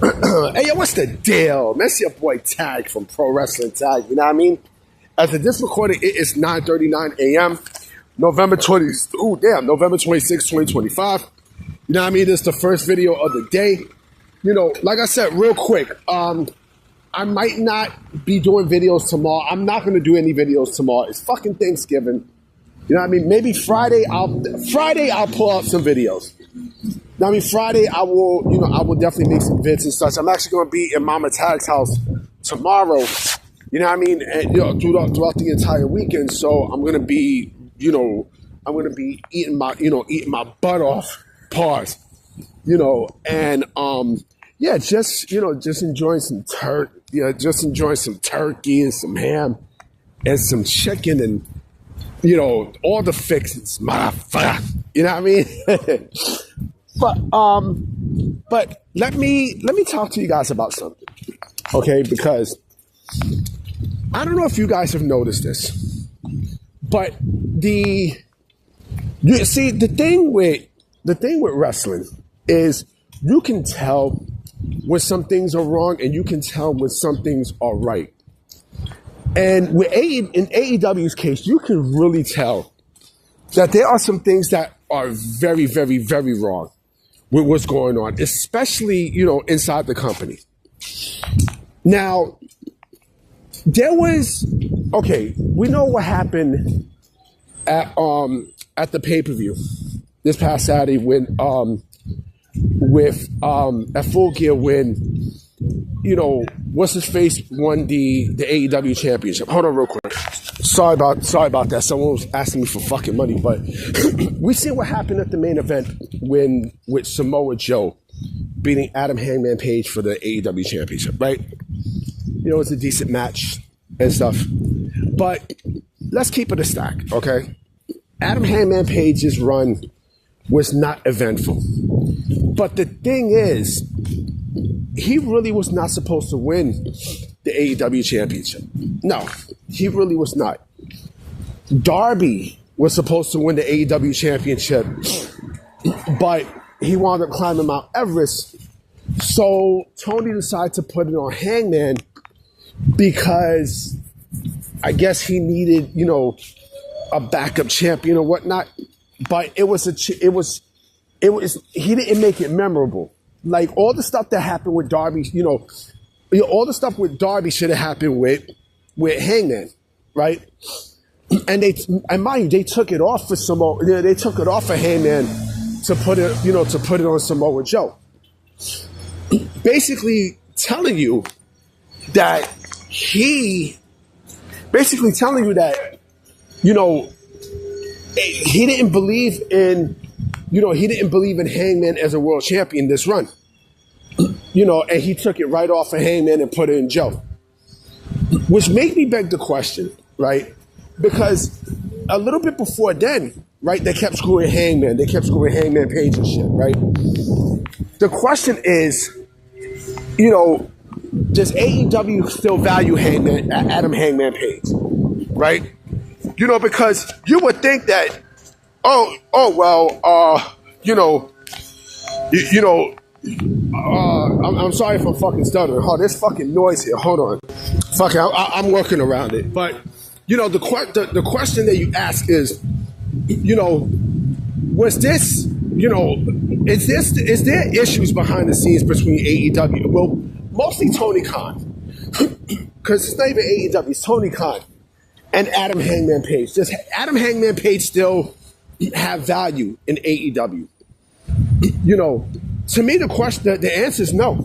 Hey, yo, what's the deal? Man, it's your boy Tag from Pro Wrestling Tag, you know what I mean? As of this recording, it is 9:39 a.m. November 26, 2025. You know what I mean? This is the first video of the day. You know, like I said, real quick, I might not be doing videos tomorrow. I'm not going to do any videos tomorrow. It's fucking Thanksgiving. You know what I mean? Maybe Friday I'll pull out some videos. Now, I mean, Friday, I will definitely make some vids and such. I'm actually going to be in Mama Tag's house tomorrow, you know what I mean, and, throughout the entire weekend. So I'm going to be, eating my butt off, pause, and, just enjoying some turkey and some ham and some chicken and, all the fixings, motherfucker, you know what I mean? But let me talk to you guys about something, okay? Because I don't know if you guys have noticed this, but the thing with wrestling is you can tell when some things are wrong and you can tell when some things are right. And in AEW's case, you can really tell that there are some things that are very, very, very wrong with what's going on, especially, inside the company. Now, we know what happened at the pay-per-view this past Saturday when at Full Gear when what's his face won the AEW championship. Hold on real quick. Sorry about that. Someone was asking me for fucking money, but we see what happened at the main event with Samoa Joe beating Adam Hangman Page for the AEW championship, right? It was a decent match and stuff. But let's keep it a stack, okay? Adam Hangman Page's run was not eventful. But the thing is, he really was not supposed to win the AEW championship. No, he really was not. Darby was supposed to win the AEW championship, but he wound up climbing Mount Everest. So Tony decided to put it on Hangman because I guess he needed, a backup champion or whatnot. But he didn't make it memorable. Like all the stuff that happened with Darby, all the stuff with Darby should have happened with Hangman, right? And mind you, they took it off for Samoa. They took it off for Hangman to put it on Samoa Joe. Basically telling you that he didn't believe in. He didn't believe in Hangman as a world champion this run. And he took it right off of Hangman and put it in Joe. Which made me beg the question, right? Because a little bit before then, right, they kept screwing Hangman. They kept screwing Hangman Page and shit, right? The question is, does AEW still value Adam Hangman Page, right? Because you would think that, I'm sorry if I'm fucking stuttering. Oh, there's fucking noise here. Hold on. Fuck it, I'm working around it. But, the question that you ask is, was this, is there issues behind the scenes between AEW? Well, mostly Tony Khan. Because it's not even AEW, it's Tony Khan and Adam Hangman Page. Does Adam Hangman Page still have value in AEW? To me, the answer is no.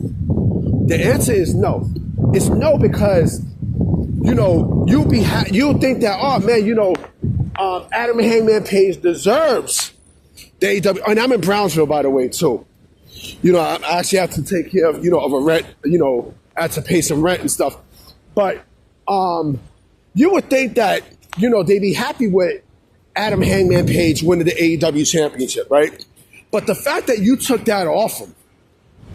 The answer is no. It's no because, you think that, oh man, Adam Hangman Page deserves the AEW. And I'm in Brownsville, by the way, too. I actually have to take care of, of a rent, I have to pay some rent and stuff. But you would think that, they'd be happy with Adam Hangman Page winning the AEW championship, right? But the fact that you took that off him,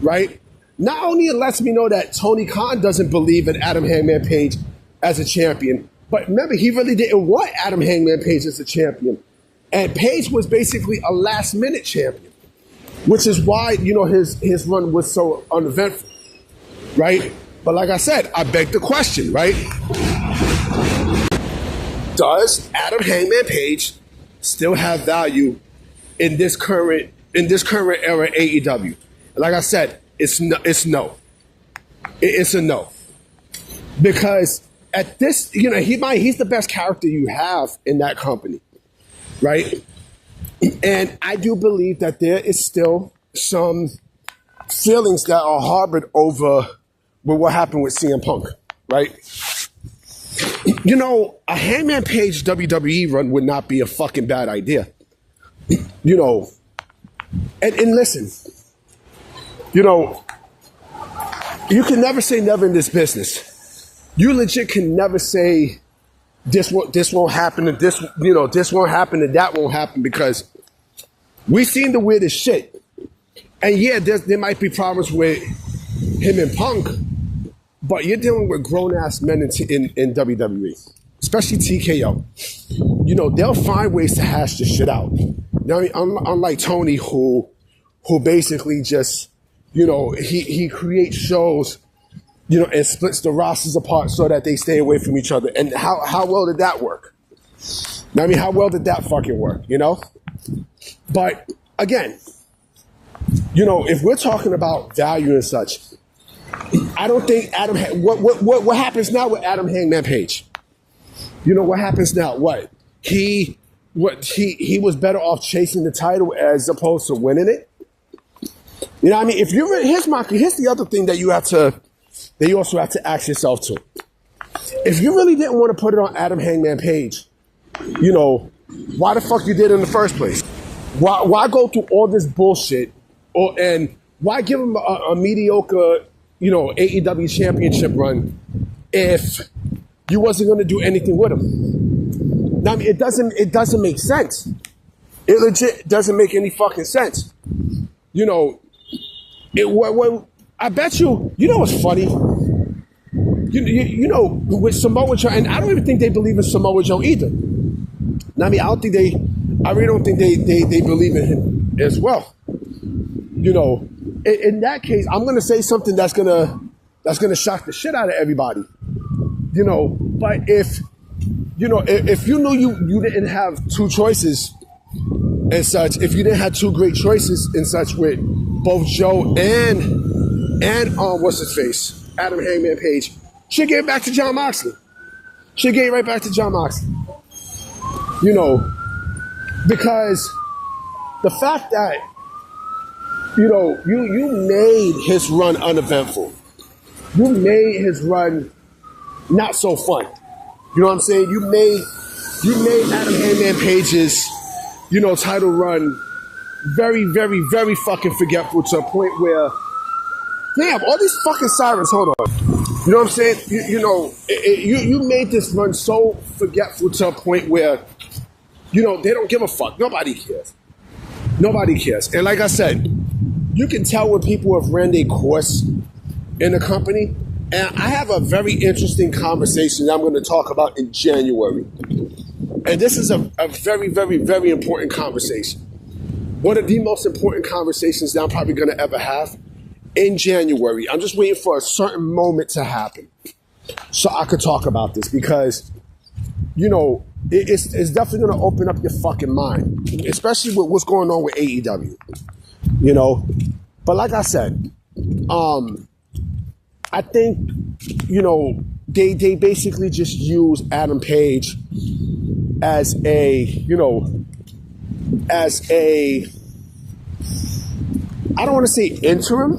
right? Not only it lets me know that Tony Khan doesn't believe in Adam Hangman Page as a champion, but remember, he really didn't want Adam Hangman Page as a champion. And Page was basically a last-minute champion, which is why, his run was so uneventful. right? But like I said, I beg the question, right? Does Adam Hangman Page still have value in this current era AEW? And like I said, it's no. It's a no. Because at this, he's the best character you have in that company, right? And I do believe that there is still some feelings that are harbored over with what happened with CM Punk, right? A Hangman Page WWE run would not be a fucking bad idea. And listen, you can never say never in this business. You legit can never say this won't happen and this won't happen and that won't happen, because we've seen the weirdest shit. And yeah, there might be problems with him and Punk, but you're dealing with grown-ass men in WWE, especially TKO. They'll find ways to hash this shit out. Unlike Tony, who basically just, he creates shows, and splits the rosters apart so that they stay away from each other. And how well did that work? How well did that fucking work, But again, if we're talking about value and such, I don't think what happens now with Adam Hangman Page? What happens now? What he was better off chasing the title as opposed to winning it. If you're here's the other thing that you also have to ask yourself too. If you really didn't want to put it on Adam Hangman Page, why the fuck you did it in the first place? Why go through all this bullshit, and why give him a mediocre, AEW championship run if you wasn't going to do anything with him? It doesn't make sense. It legit doesn't make any fucking sense. I bet you what's funny? With Samoa Joe, and I don't even think they believe in Samoa Joe either. I really don't think they believe in him as well. In that case, I'm gonna say something that's gonna shock the shit out of everybody. But if you knew you didn't have two choices and such, if you didn't have two great choices and such with both Joe and what's his face, Adam Hangman Page, should get back to John Moxley. Should get right back to John Moxley. Because the fact that you made his run uneventful, you made his run not so fun. You know what I'm saying? You made Adam Hangman Page's title run very, very, very fucking forgetful, to a point where, damn, all these fucking sirens, hold on. You know what I'm saying? You made this run so forgetful to a point where, they don't give a fuck. Nobody cares. Nobody cares. And like I said, you can tell when people have ran their course in a company. And I have a very interesting conversation that I'm going to talk about in January. And this is a very, very, very important conversation. One of the most important conversations that I'm probably going to ever have in January. I'm just waiting for a certain moment to happen so I could talk about this, because, it's definitely going to open up your fucking mind, especially with what's going on with AEW, But like I said, I think, they basically just use Adam Page as a I don't want to say interim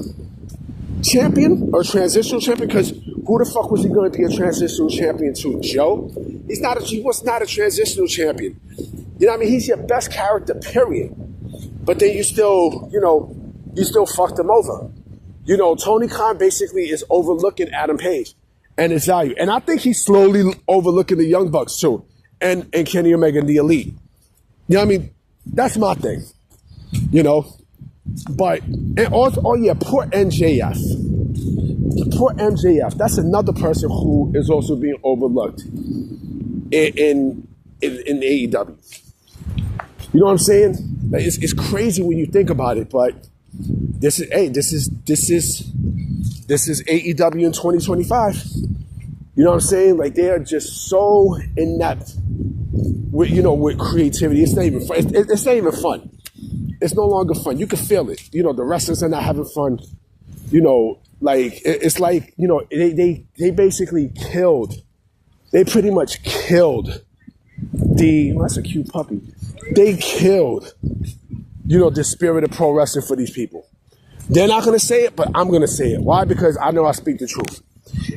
champion or transitional champion, because who the fuck was he going to be a transitional champion to? Joe? He was not a transitional champion. He's your best character, period. But then you still fucked him over. Tony Khan basically is overlooking Adam Page and his value. And I think he's slowly overlooking the Young Bucks too. And Kenny Omega and the Elite. That's my thing. But, and also, poor MJF. Poor MJF. That's another person who is also being overlooked in AEW. You know what I'm saying? It's crazy when you think about it, but this is this is AEW in 2025. You know what I'm saying? Like, they are just so inept with, you know, with creativity. It's not even fun. It's not even fun. It's no longer fun. You can feel it. You know, the wrestlers are not having fun. You know, like, it's like, you know, they basically killed. They pretty much killed that's a cute puppy. They killed, you know, the spirit of pro wrestling for these people. They're not going to say it, but I'm going to say it. Why? Because I know I speak the truth.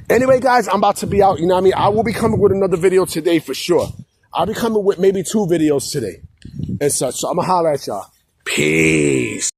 Anyway, guys, I'm about to be out. You know what I mean? I will be coming with another video today for sure. I'll be coming with maybe 2 videos today and such. So I'm going to holler at y'all. Peace.